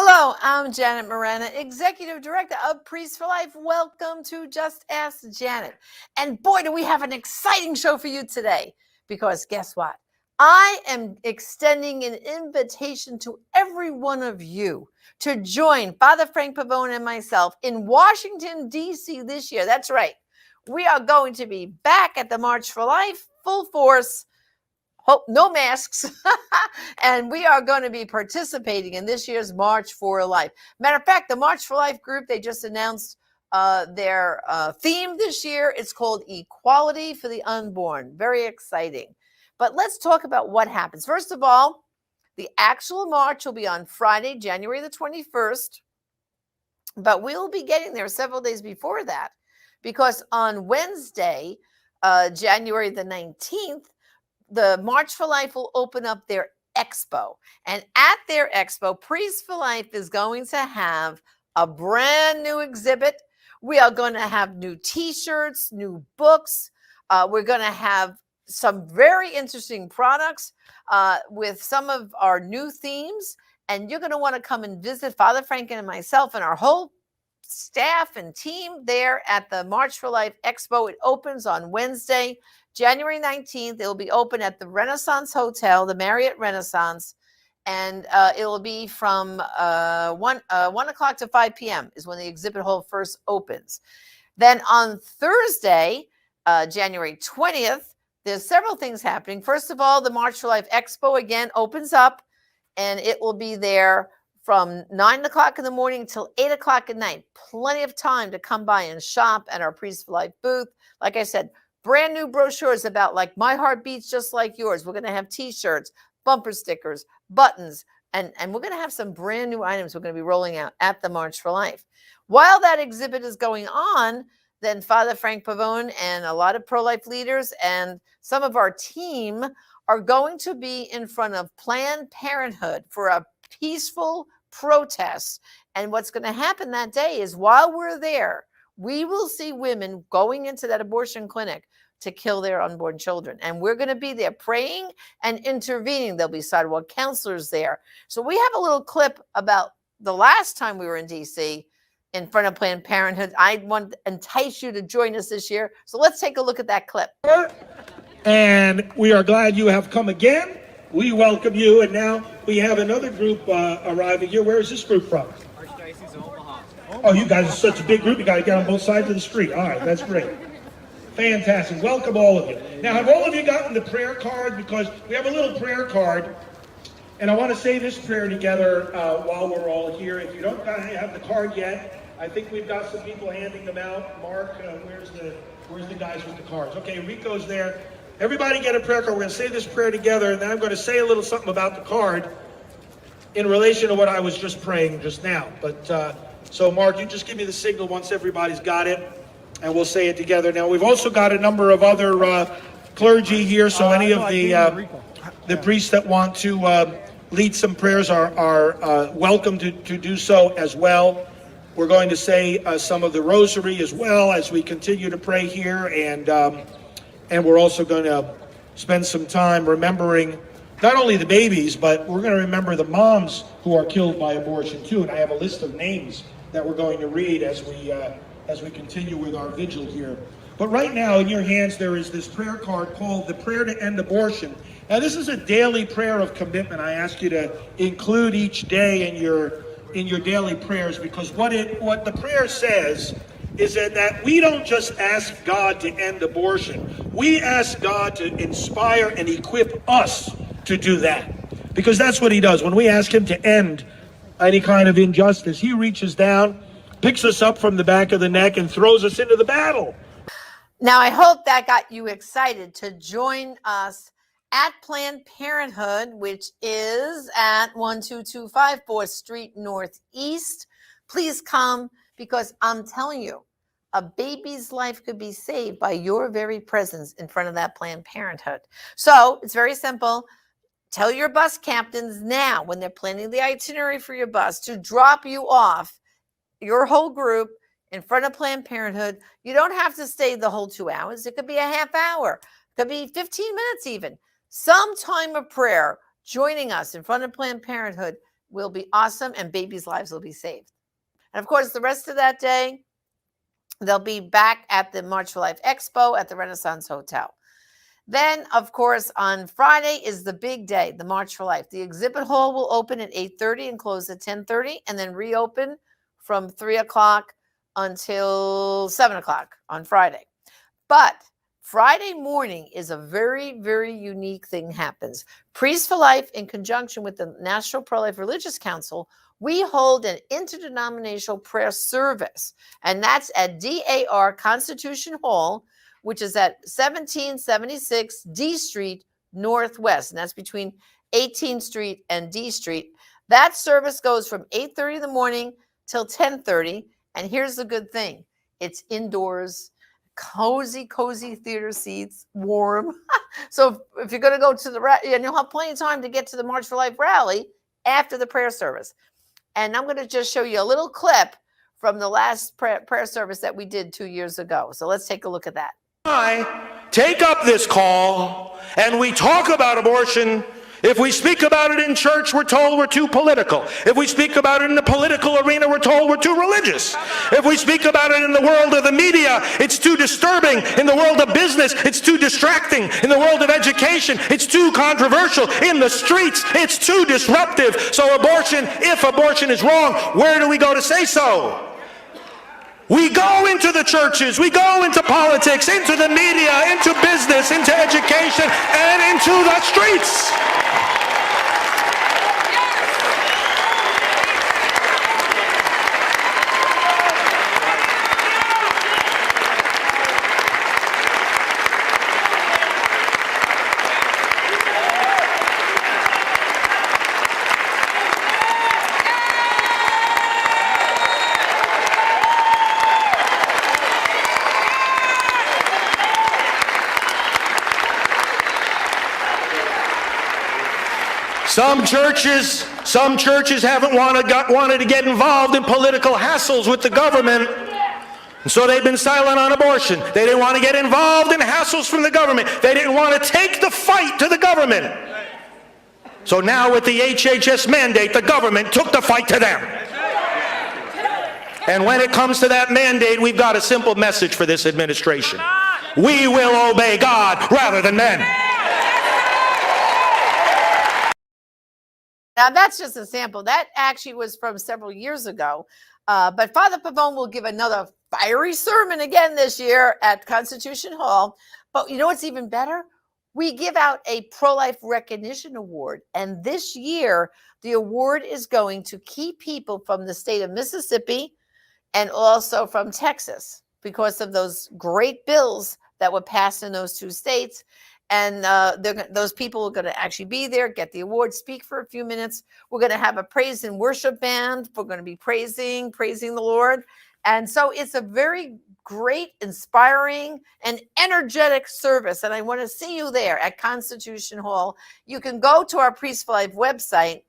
Hello, I'm Janet Morana, Executive Director of Priests for Life. Welcome to Just Ask Janet. And boy, do we have an exciting show for you today, because guess what? I am extending an invitation to every one of you to join Father Frank Pavone and myself in Washington, D.C. this year. That's right. We are going to be back at the March for Life, full force. Hope no masks. And we are going to be participating in this year's March for Life. Matter of fact, the March for Life group, they just announced their theme this year. It's called Equality for the Unborn. Very exciting. But let's talk about what happens. First of all, the actual march will be on Friday, January the 21st. But we'll be getting there several days before that, because on Wednesday, January the 19th, the March for Life will open up their expo. And at their expo, Priests for Life is going to have a brand new exhibit. We are going to have new t-shirts, new books. We're going to have some very interesting products with some of our new themes. And you're going to want to come and visit Father Frank and myself and our whole staff and team there at the March for Life Expo. It opens on Wednesday, January 19th. It will be open at the Renaissance Hotel, the Marriott Renaissance, and it will be from 1 o'clock to 5 p.m. is when the exhibit hall first opens. Then on Thursday, January 20th, there's several things happening. First of all, the March for Life Expo again opens up, and it will be there from 9 o'clock in the morning till 8 o'clock at night. Plenty of time to come by and shop at our Priests for Life booth. Like I said, brand new brochures about like my heart beats just like yours. We're going to have t-shirts, bumper stickers, buttons, and we're going to have some brand new items we're going to be rolling out at the March for Life. While that exhibit is going on, then Father Frank Pavone and a lot of pro-life leaders and some of our team are going to be in front of Planned Parenthood for a peaceful protest. And what's going to happen that day is, while we're there, we will see women going into that abortion clinic to kill their unborn children. And we're going to be there praying and intervening. There'll be sidewalk counselors there. So we have a little clip about the last time we were in D.C. in front of Planned Parenthood. I want to entice you to join us this year. So let's take a look at that clip. And we are glad you have come again. We welcome you. And now we have another group arriving here. Where is this group from? Archdiocese of Omaha. Oh, you guys are such a big group. You got to get on both sides of the street. All right, that's great. Fantastic. Welcome, all of you. Now, have all of you gotten the prayer card? Because we have a little prayer card. And I want to say this prayer together while we're all here. If you don't have the card yet, I think we've got some people handing them out. Mark, where's the guys with the cards? Okay, Rico's there. Everybody get a prayer card. We're going to say this prayer together, and then I'm going to say a little something about the card in relation to what I was just praying just now. But so, Mark, you just give me the signal once everybody's got it, and we'll say it together. Now, we've also got a number of other clergy here, so any of the priests that want to lead some prayers are welcome to do so as well. We're going to say some of the rosary as well as we continue to pray here, and we're also going to spend some time remembering not only the babies, but we're going to remember the moms who are killed by abortion too. And I have a list of names that we're going to read as we continue with our vigil here. But right now in your hands there is this prayer card called the Prayer to End Abortion. Now this is a daily prayer of commitment. I ask you to include each day in your daily prayers, because what the prayer says is that we don't just ask God to end abortion. We ask God to inspire and equip us to do that. Because that's what he does. When we ask him to end any kind of injustice, he reaches down, picks us up from the back of the neck, and throws us into the battle. Now, I hope that got you excited to join us at Planned Parenthood, which is at 12254 4th Street Northeast. Please come, because I'm telling you, a baby's life could be saved by your very presence in front of that Planned Parenthood. So it's very simple. Tell your bus captains now, when they're planning the itinerary for your bus, to drop you off, your whole group, in front of Planned Parenthood. You don't have to stay the whole 2 hours. It could be a half hour. It could be 15 minutes even. Some time of prayer, joining us in front of Planned Parenthood will be awesome and babies' lives will be saved. And of course, the rest of that day, they'll be back at the March for Life Expo at the Renaissance Hotel. Then, of course, on Friday is the big day, the March for Life. The exhibit hall will open at 8:30 and close at 10:30, and then reopen from 3 o'clock until 7 o'clock on Friday. But Friday morning is a very, very unique thing happens. Priests for Life, in conjunction with the National Pro-Life Religious Council, we hold an interdenominational prayer service, and that's at DAR Constitution Hall, which is at 1776 D Street Northwest, and that's between 18th Street and D Street. That service goes from 8:30 in the morning till 10:30, and here's the good thing. It's indoors, cozy theater seats, warm. So if you're going to go to the rally, and you'll have plenty of time to get to the March for Life rally after the prayer service. And I'm going to just show you a little clip from the last prayer service that we did 2 years ago. So let's take a look at that. I take up this call and we talk about abortion. If we speak about it in church, we're told we're too political. If we speak about it in the political arena, we're told we're too religious. If we speak about it in the world of the media, it's too disturbing. In the world of business, it's too distracting. In the world of education, it's too controversial. In the streets, it's too disruptive. So abortion, if abortion is wrong, where do we go to say so? We go into the churches, we go into politics, into the media, into business, into education, and into the streets. Some churches haven't wanted to get involved in political hassles with the government, and so they've been silent on abortion. They didn't want to get involved in hassles from the government. They didn't want to take the fight to the government. So now with the HHS mandate, the government took the fight to them. And when it comes to that mandate, we've got a simple message for this administration. We will obey God rather than men. Now, that's just a sample. That actually was from several years ago. But Father Pavone will give another fiery sermon again this year at Constitution Hall. But you know what's even better? We give out a Pro-Life Recognition Award. And this year, the award is going to key people from the state of Mississippi and also from Texas because of those great bills that were passed in those two states. And those people are going to actually be there, get the award, speak for a few minutes. We're going to have a praise and worship band. We're going to be praising the Lord. And so it's a very great, inspiring, and energetic service. And I want to see you there at Constitution Hall. You can go to our Priests for Life website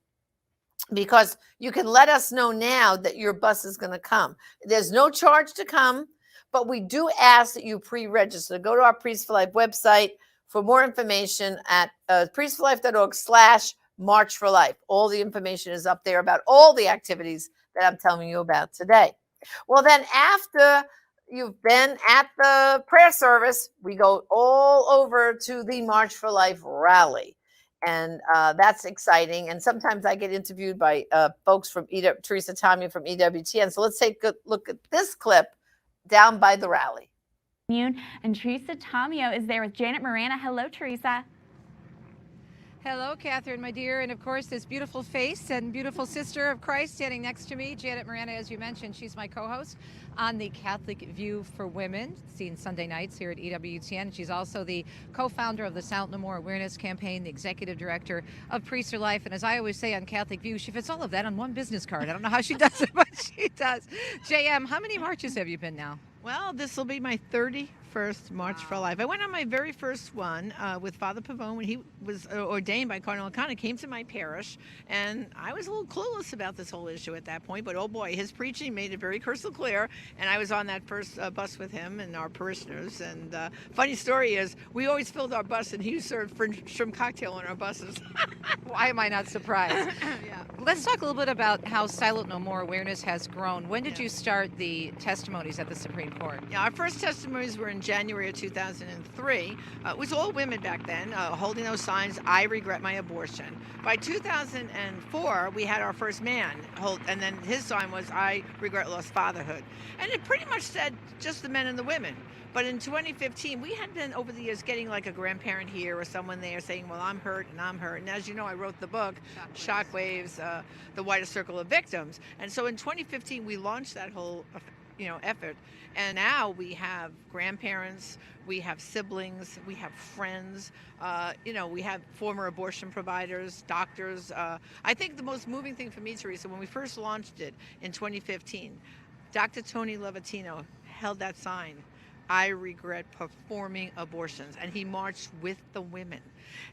because you can let us know now that your bus is going to come. There's no charge to come, but we do ask that you pre-register. Go to our Priests for Life website for more information at priestforlife.org/March for Life. All the information is up there about all the activities that I'm telling you about today. Well, then after you've been at the prayer service, we go all over to the March for Life rally. And that's exciting. And sometimes I get interviewed by folks from Teresa Tamio from EWTN. So let's take a look at this clip down by the rally. And Teresa Tamio is there with Janet Marana. Hello, Teresa. Hello, Catherine, my dear, and of course this beautiful face and beautiful sister of Christ standing next to me, Janet Marana, as you mentioned. She's my co-host on the Catholic View for Women, seen Sunday nights here at EWTN. She's also the co-founder of the Silent No More Awareness Campaign, the executive director of Priests for Life, and as I always say on Catholic View, she fits all of that on one business card. I don't know how she does it, but she does. JM, how many marches have you been now? Well, this will be my 31st first March for Life. I went on my very first one with Father Pavone when he was ordained by Cardinal O'Connor. Came to my parish, and I was a little clueless about this whole issue at that point. But oh boy, his preaching made it very crystal clear. And I was on that first bus with him and our parishioners. And funny story is, we always filled our bus, and he served shrimp cocktail on our buses. Why am I not surprised? Yeah. Let's talk a little bit about how Silent No More awareness has grown. When did you start the testimonies at the Supreme Court? Yeah, our first testimonies were in January of 2003. It was all women back then, holding those signs, "I regret my abortion." By 2004, we had our first man hold, and then his sign was, "I regret lost fatherhood." And it pretty much said just the men and the women. But in 2015, we had been over the years getting like a grandparent here or someone there saying, "Well, I'm hurt and I'm hurt." And as you know, I wrote the book, Shockwaves, The Wider Circle of Victims. And so in 2015, we launched that whole effort. And now we have grandparents, we have siblings, we have friends, we have former abortion providers, doctors. I think the most moving thing for me, Teresa, when we first launched it in 2015, Dr. Tony Levatino held that sign, "I regret performing abortions," and he marched with the women.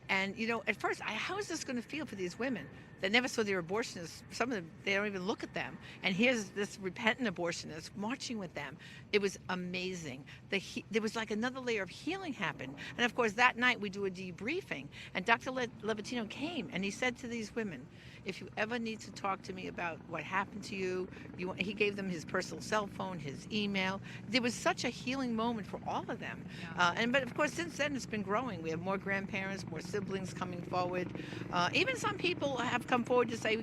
And at first, how is this going to feel for these women that never saw their abortionists? Some of them, they don't even look at them. And here's this repentant abortionist marching with them. It was amazing. There was like another layer of healing happened. And of course, that night we do a debriefing, and Dr. Levatino came and he said to these women, "If you ever need to talk to me about what happened to you," he gave them his personal cell phone, his email. There was such a healing moment for all of them. But of course, since then it's been growing. We have more grandparents, more siblings coming forward. Even some people have come forward to say,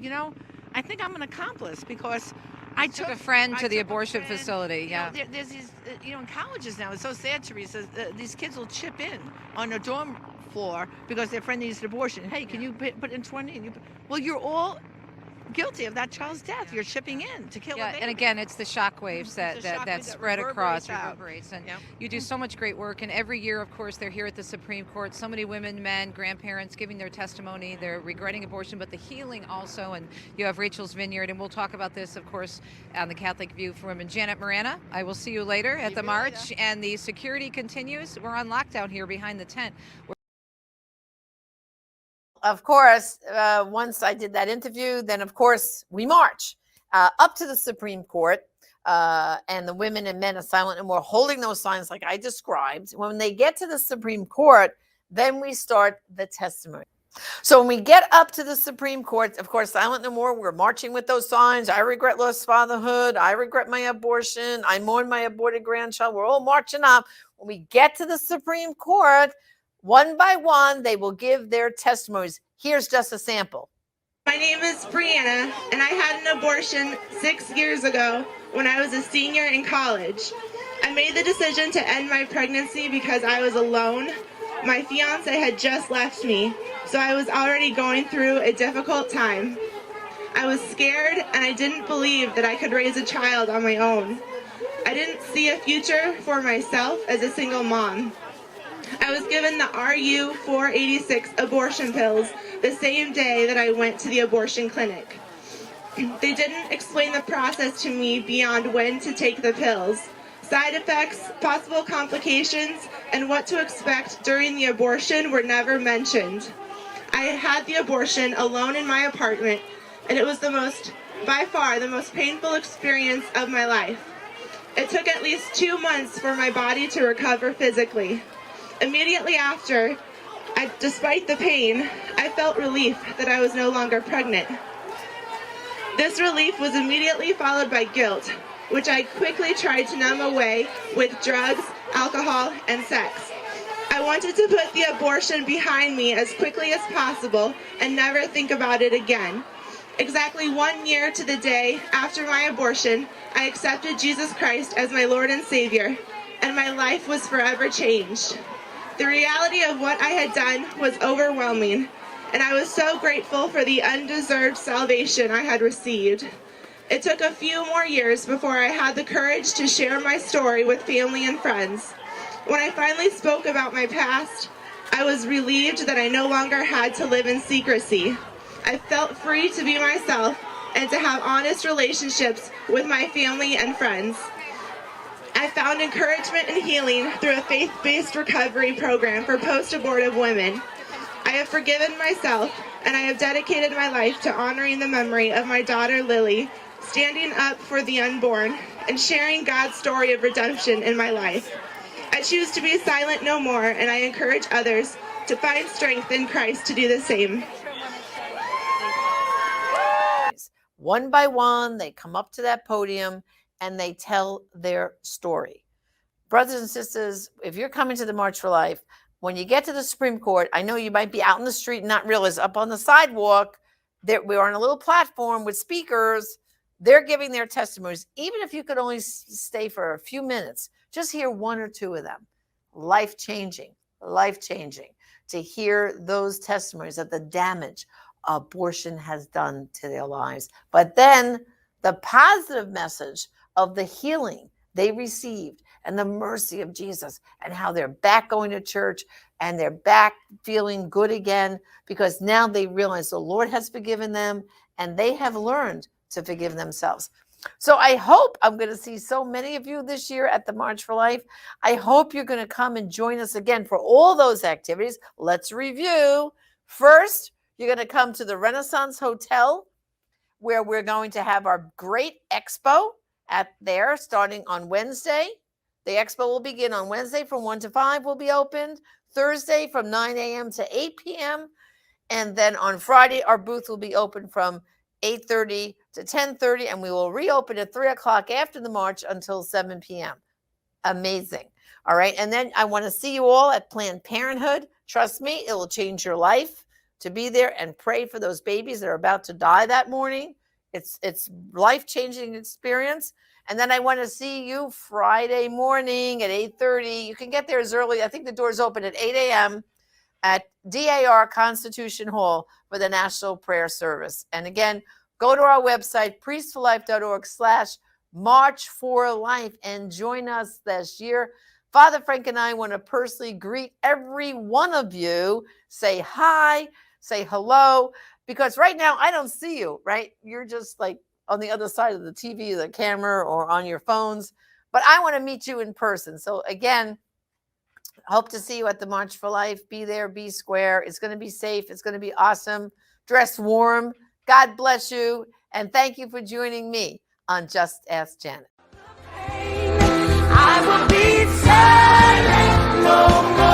"I think I'm an accomplice because I took a friend to the took a abortion friend." facility. Yeah. There's these, in colleges now, it's so sad, Teresa, these kids will chip in on a dorm floor because their friend needs an abortion. "Hey, can you put in 20? Well, you're all guilty of that child's death. You're chipping in to kill a baby. And again, it's the shockwaves that shockwaves spread that across, reverberates out. And Yep. you do so much great work. And every year, of course, they're here at the Supreme Court. So many women, men, grandparents giving their testimony. They're regretting abortion, but the healing also. And you have Rachel's Vineyard, and we'll talk about this, of course, on the Catholic View for Women. Janet Marana, I will see you later at the march. And the security continues. We're on lockdown here behind the tent. Of course, once I did that interview, then of course we march up to the Supreme Court, and the women and men are silent and we're holding those signs like I described. When they get to the Supreme Court, then we start the testimony. So when we get up to the Supreme Court, of course, Silent No More, we're marching with those signs. "I regret lost fatherhood. I regret my abortion. I mourn my aborted grandchild." We're all marching up. When we get to the Supreme Court, one by one, they will give their testimonies. Here's just a sample. My name is Brianna, and I had an abortion 6 years ago when I was a senior in college. I made the decision to end my pregnancy because I was alone. My fiance had just left me, so I was already going through a difficult time. I was scared, and I didn't believe that I could raise a child on my own. I didn't see a future for myself as a single mom. I was given the RU-486 abortion pills the same day that I went to the abortion clinic. They didn't explain the process to me beyond when to take the pills, side effects, possible complications, and what to expect during the abortion were never mentioned. I had the abortion alone in my apartment, and it was by far the most painful experience of my life. It took at least 2 months for my body to recover physically. Immediately after, despite the pain, I felt relief that I was no longer pregnant. This relief was immediately followed by guilt, which I quickly tried to numb away with drugs, alcohol, and sex. I wanted to put the abortion behind me as quickly as possible and never think about it again. Exactly 1 year to the day after my abortion, I accepted Jesus Christ as my Lord and Savior, and my life was forever changed. The reality of what I had done was overwhelming, and I was so grateful for the undeserved salvation I had received. It took a few more years before I had the courage to share my story with family and friends. When I finally spoke about my past, I was relieved that I no longer had to live in secrecy. I felt free to be myself and to have honest relationships with my family and friends. I found encouragement and healing through a faith-based recovery program for post-abortive women. I have forgiven myself, and I have dedicated my life to honoring the memory of my daughter Lily, standing up for the unborn, and sharing God's story of redemption in my life. I choose to be silent no more, and I encourage others to find strength in Christ to do the same. One by one, they come up to that podium and they tell their story. Brothers and sisters, if you're coming to the March for Life, when you get to the Supreme Court, I know you might be out in the street and not realize up on the sidewalk that we're on a little platform with speakers. They're giving their testimonies. Even if you could only stay for a few minutes, just hear one or two of them. Life-changing to hear those testimonies of the damage abortion has done to their lives. But then the positive message of the healing they received and the mercy of Jesus and how they're back going to church and they're back feeling good again because now they realize the Lord has forgiven them and they have learned to forgive themselves. So I hope I'm going to see so many of you this year at the March for Life. I hope you're going to come and join us again for all those activities. Let's review. First, you're going to come to the Renaissance Hotel where we're going to have our great expo there starting on Wednesday. The expo will begin on Wednesday from 1 to 5 will be opened. Thursday from 9 a.m. to 8 p.m. And then on Friday, our booth will be open from 8:30 to 10:30, and we will reopen at 3 o'clock after the march until 7 p.m. Amazing. All right. And then I want to see you all at Planned Parenthood. Trust me, it will change your life to be there and pray for those babies that are about to die that morning. It's life-changing experience. And then I want to see you Friday morning at 8:30. You can get there as early. I think the doors open at 8 a.m. at DAR Constitution Hall for the National Prayer Service. And again, go to our website, priestforlife.org/March4Life, and join us this year. Father Frank and I want to personally greet every one of you. Say hi, say hello, because right now I don't see you, right? You're just like on the other side of the TV, the camera, or on your phones. But I want to meet you in person. So again, hope to see you at the March for Life. Be there, be square. It's going to be safe. It's going to be awesome. Dress warm. God bless you. And thank you for joining me on Just Ask Janet. I will be silent no more.